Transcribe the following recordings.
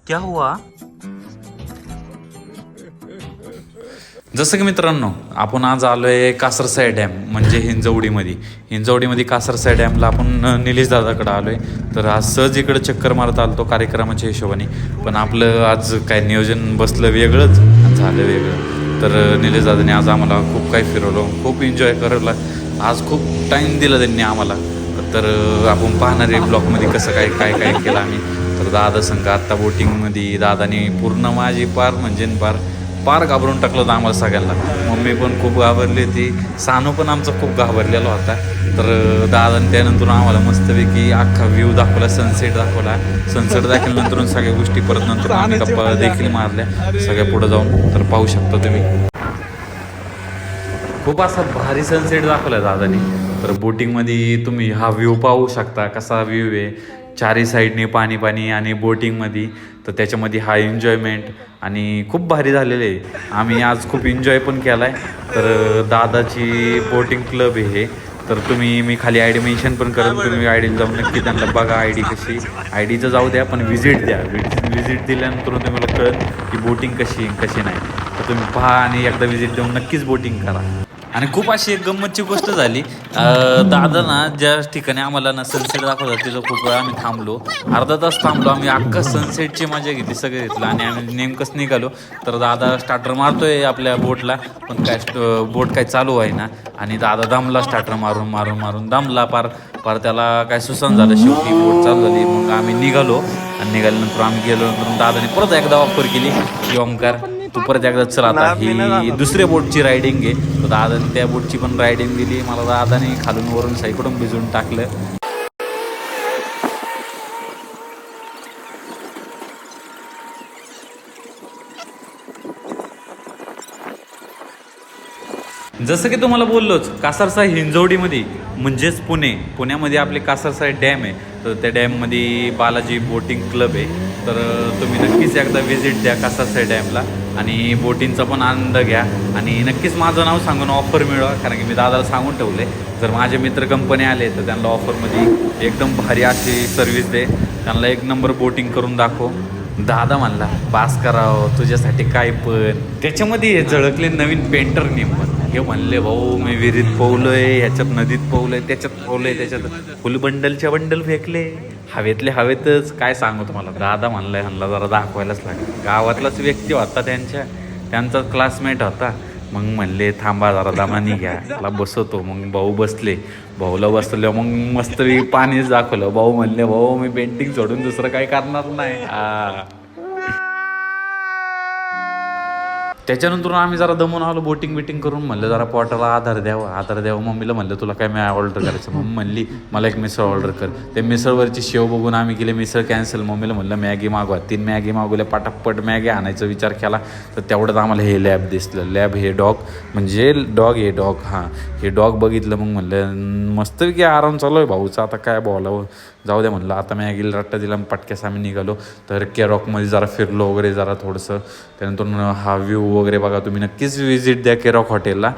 क्या हुआ? जसं की मित्रांनो, आपण आज आलोय कासरसाई डॅम म्हणजे हिंजवडीमध्ये कासरसाई डॅमला आपण निलेश दादाकडे आलोय. तर आज सहज इकडे चक्कर मारत आलो तो कार्यक्रमाच्या हिशोबाने. पण आपलं आज काय नियोजन बसलं वेगळंच झालं वेगळं. तर निलेश दादाने आज आम्हाला खूप काही फिरवलं, खूप एन्जॉय करायला आज खूप टाईम दिला त्यांनी आम्हाला. तर आपण पाहणार आहे ब्लॉगमध्ये कसं काय काय काय केलं आम्ही. तर दादा संघ आत्ता बोटिंगमध्ये दादाने पूर्ण माझी पार घाबरून टाकलं होतं आम्हाला सगळ्यांना. मम्मी पण खूप घाबरली होती, सानू पण आमचा खूप घाबरलेला होता. तर दादाने त्यानंतर आम्हाला मस्तपैकी अख्खा व्ह्यू दाखवला, सनसेट दाखवल्यानंतर सगळ्या गोष्टी परत नंतर आम्ही गप्पा देखील मारल्या सगळ्या पुढे जाऊन. तर पाहू शकता तुम्ही, खूप असा भारी सनसेट दाखवला दादानी. तर बोटिंगमध्ये तुम्ही हा व्ह्यू पाहू शकता, कसा व्ह्यू आहे, चारी साईडने पाणी आणि बोटिंगमध्ये. तर त्याच्यामध्ये हा एन्जॉयमेंट आणि खूप भारी झालेले आहे. आम्ही आज खूप एन्जॉय पण केला आहे. तर दादाची बोटिंग क्लब आहे हे. तर मी खाली आय डी मेन्शन पण करेन, तुम्ही आय डीला जाऊन नक्की त्यांना बघा. आय डी कशी, आय डीचं जाऊ द्या पण व्हिजिट द्या. व्हिजिट दिल्यानंतर तुम्हाला कळेल की बोटिंग कशी नाही. तर तुम्ही पहा आणि एकदा व्हिजिट देऊन नक्कीच बोटिंग करा. आणि खूप अशी एक गंमतची गोष्ट झाली. दादा ना ज्या ठिकाणी आम्हाला ना सनसेट दाखवतात तिथं खूप वेळा आम्ही थांबलो, अर्धा तास थांबलो आम्ही. अख्खा सनसेटची मजा घेतली, सगळं घेतलं आणि आम्ही नेमकंच निघालो. तर दादा स्टार्टर मारतोय आपल्या बोटला, पण काय बोट काय चालू आहे ना. आणि दादा दमला, स्टार्टर मारून दमला पार त्याला काय सुसान झालं. शेवटी बोट चालू झाली, मग आम्ही निघालो. आणि निघाल्यानंतर आम्ही गेलो. नंतर दादाने परत एकदा ऑफर केली की ओमकार तू परत एकदा चल, आता ही दुसऱ्या बोटची रायडिंग आहे. तर दादाने त्या बोटची पण रायडिंग दिली मला. दादाने खालून वरून साईकडून भिजवून टाकलं. जसं की तुम्हाला बोललोच, कासरसाई हिंजवडीमध्ये म्हणजेच पुण्यामध्ये आपले कासरसाई डॅम आहे. तर त्या डॅममध्ये बालाजी बोटिंग क्लब आहे. तर तुम्ही नक्कीच एकदा व्हिजिट द्या कासरसाई डॅमला आणि बोटिंगचा पण आनंद घ्या. आणि नक्कीच माझं नाव सांगून ऑफर मिळवा, कारण की मी दादाला सांगून ठेवले जर माझे मित्र कंपनी आले तर त्यांना ऑफरमध्ये एकदम भारी अशी सर्व्हिस दे, त्यांना एक नंबर बोटिंग करून दाखव. दादा म्हणला पास करावं तुझ्यासाठी काय पण. त्याच्यामध्ये झळकले नवीन पेंटर नेम पण. हे म्हणले भाऊ मी विहिरीत पोहलोय, ह्याच्यात नदीत पोहलोय, त्याच्यात पोहलोय, त्याच्यात फुल बंडल फेकले हवेतच. काय सांगू तुम्हाला, दादा म्हणलाय जरा दाखवायलाच लागेल. गावातलाच व्यक्ती होता, त्यांचा क्लासमेट होता. मग म्हणले थांबा जरा दमानी घ्या, त्याला बसवतो. मग भाऊ बसले, भाऊला बसलं मग मस्त पाणीच दाखवलं. भाऊ म्हणले भाऊ मी पेंटिंग सोडून दुसरं काही करणार नाही. त्याच्यानंतर आम्ही जरा दमून आलो बिटिंग करून. म्हणलं जरा पोटाला आधार द्यावा. मम्मीला म्हणलं तुला काय मी ऑर्डर करायचं. मम्मी म्हणली मला एक मिसळ ऑर्डर कर. ते मिसळवरची शेव बघून आम्ही केले मिसळ कॅन्सल. मम्मीला म्हणलं मॅगी मागवा. 3 मॅगी मागवल्या, पटापट मॅगी आणायचा विचार केला. तर तेवढंच आम्हाला हे लॅब दिसलं. लॅब हे डॉग म्हणजे डॉग हां हे डॉग बघितलं. मग म्हणलं मस्तपैकी आराम चालू आहे भाऊचा, आता काय बोलावं, जाऊ द्या म्हणलं. आता मॅगीला रट्टा दिला, पटक्यास आम्ही निघालो. तर केरॉकमध्ये जरा फिरलो वगैरे जरा थोडंसं. त्यानंतर हा व्ह्यू वगैरे बघा. तुम्ही नक्कीच व्हिजिट द्या केरॉक हॉटेलला,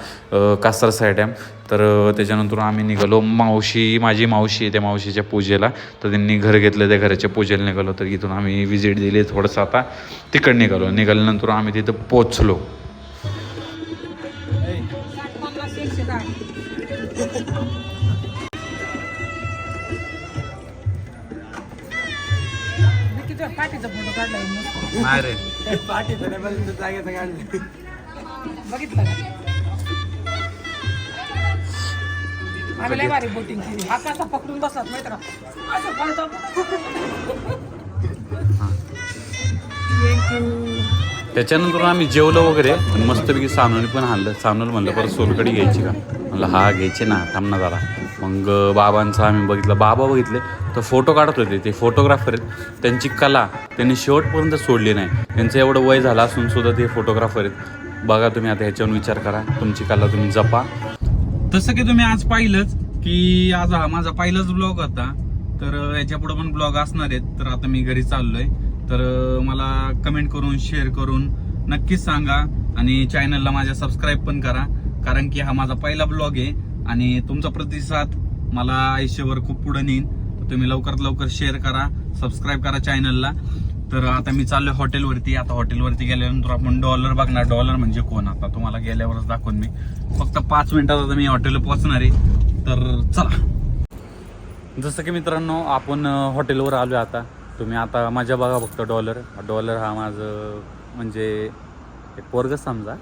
कासरसाई डॅम. तर त्याच्यानंतर आम्ही निघालो. माझी मावशी आहे, त्या मावशीच्या पूजेला. तर त्यांनी घर घेतलं, त्या घराच्या पूजेला निघालो. तर इथून आम्ही व्हिजिट दिली थोडंसं. आता तिकडं निघाल्यानंतर आम्ही तिथं पोचलो. पाठीचा फोटो काढलाय नाही रे, पाठीचा जागेचा काढला बघितलं का? आम्ही लय भारी बोटिंग केली. हा कसा पकडून बसलात माहिती का? त्याच्यानंतर आम्ही जेवलो वगैरे. मस्तपैकी सानूने पण हाणलं. सानूला म्हणलं परत सोलकडी घ्यायची का, म्हणलं हा घ्यायची ना, थांब ना जरा. मग बाबांचं आम्ही बाबा बघितले तर फोटो काढत होते. ते फोटोग्राफर आहेत, त्यांची कला त्यांनी शेवटपर्यंत सोडली नाही. त्यांचं एवढं वय झालं असून सुद्धा ते फोटोग्राफर आहेत. बघा तुम्ही आता ह्याच्यावर विचार करा, तुमची कला तुम्ही जपा. तसं की तुम्ही आज पाहिलंच की आज हा माझा पहिलाच ब्लॉग होता. तर याच्या पुढे पण ब्लॉग असणार आहेत. तर आता मी घरी चाललोय. तर मला कमेंट करून शेअर करून नक्कीच सांगा आणि चॅनलला माझ्या सबस्क्राईब पण करा, कारण की हा माझा पहिला ब्लॉग आहे आणि तुमचा प्रतिसाद मला आयुष्यभर खूप पुढे नेईन. तर तुम्ही लवकरात लवकर शेअर करा, सबस्क्राईब करा चॅनलला. तर आता मी चाललोय हॉटेलवरती. आता हॉटेलवरती गेल्यानंतर आपण डॉलर बघणार. डॉलर म्हणजे कोण आता तुम्हाला गेल्यावरच दाखवून मी. फक्त 5 मिनिटात आता मी हॉटेलला पोहोचणार आहे. तर चला. जसं की मित्रांनो आपण हॉटेलवर आलो आता. तुम्ही आता माझ्या बघा फक्त डॉलर. डॉलर हा माझं म्हणजे एक पोरग समजा.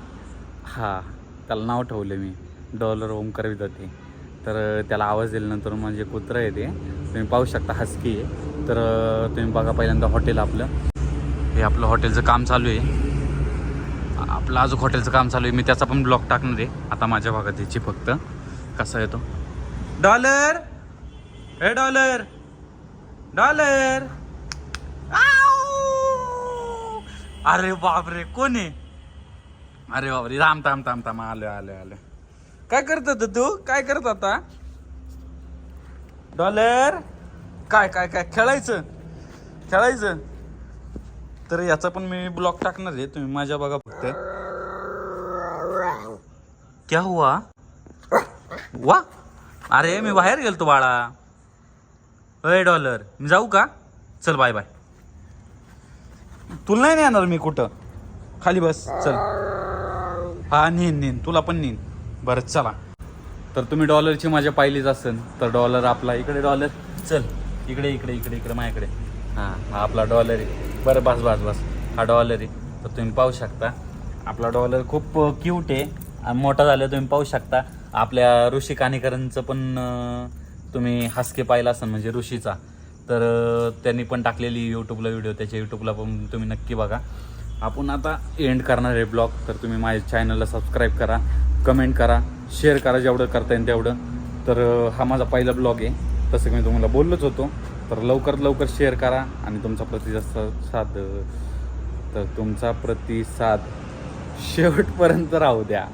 हा त्याला नाव ठेवलं मी डॉलर ओमकार विदाते. तर त्याला आवाज दिल्यानंतर म्हणजे कुत्रं आहे ते तुम्ही पाहू शकता. हस्की आहे. तर तुम्ही बघा पहिल्यांदा हॉटेल आपलं. हे आपलं हॉटेलचं काम चालू आहे. आपलं अजून हॉटेलचं काम चालू आहे. मी त्याचा पण ब्लॉग टाकणार आहे आता माझ्या भागात याची फक्त. कसा येतो डॉलर. हे डॉलर डॉलर. अरे बापरे कोण आहे. अरे बापरे थांब आलो. काय करत होता तू. काय करत होता डॉलर. काय खेळायचं. तर याचा पण मी ब्लॉग टाकणार आहे. तुम्ही माझ्या बघा फक्त. क्या हुआ वा. अरे मी बाहेर गेलतो बाळा. अय डॉलर मी जाऊ का. चल बाय. तुला नाही येणार मी कुठं. खाली बस चल. हा नेन तुला पण नेन. बरं चला. तर तुम्ही डॉलरची मजा पाहिलीच असेल. तर डॉलर आपला इकडे. डॉलर चल इकडे माझ्याकडे. हा आपला डॉलर आहे. बरं बस हा डॉलर आहे. तर तुम्ही पाहू शकता आपला डॉलर खूप क्यूट आहे आणि मोठा झाला. तुम्ही पाहू शकता आपल्या ऋषी काणेकरांचं पण तुम्ही हसके पाहिला असाल म्हणजे ऋषीचा. तर त्यांनी पण टाकलेली यूट्यूबला व्हिडिओ. त्याच्या यूट्यूबला पण तुम्ही नक्की बघा. आपण आता एंड करणार आहे ब्लॉग. तर तुम्ही माझ्या चॅनलला सबस्क्राईब करा, कमेंट करा, शेअर करा जेवढं करता येईल तेवढं. तर हा माझा पहिला ब्लॉग आहे तसं की मी तुम्हाला बोललोच होतो. तर लवकरात लवकर शेअर करा आणि तुमचा प्रतिसाद शेवटपर्यंत राहू द्या.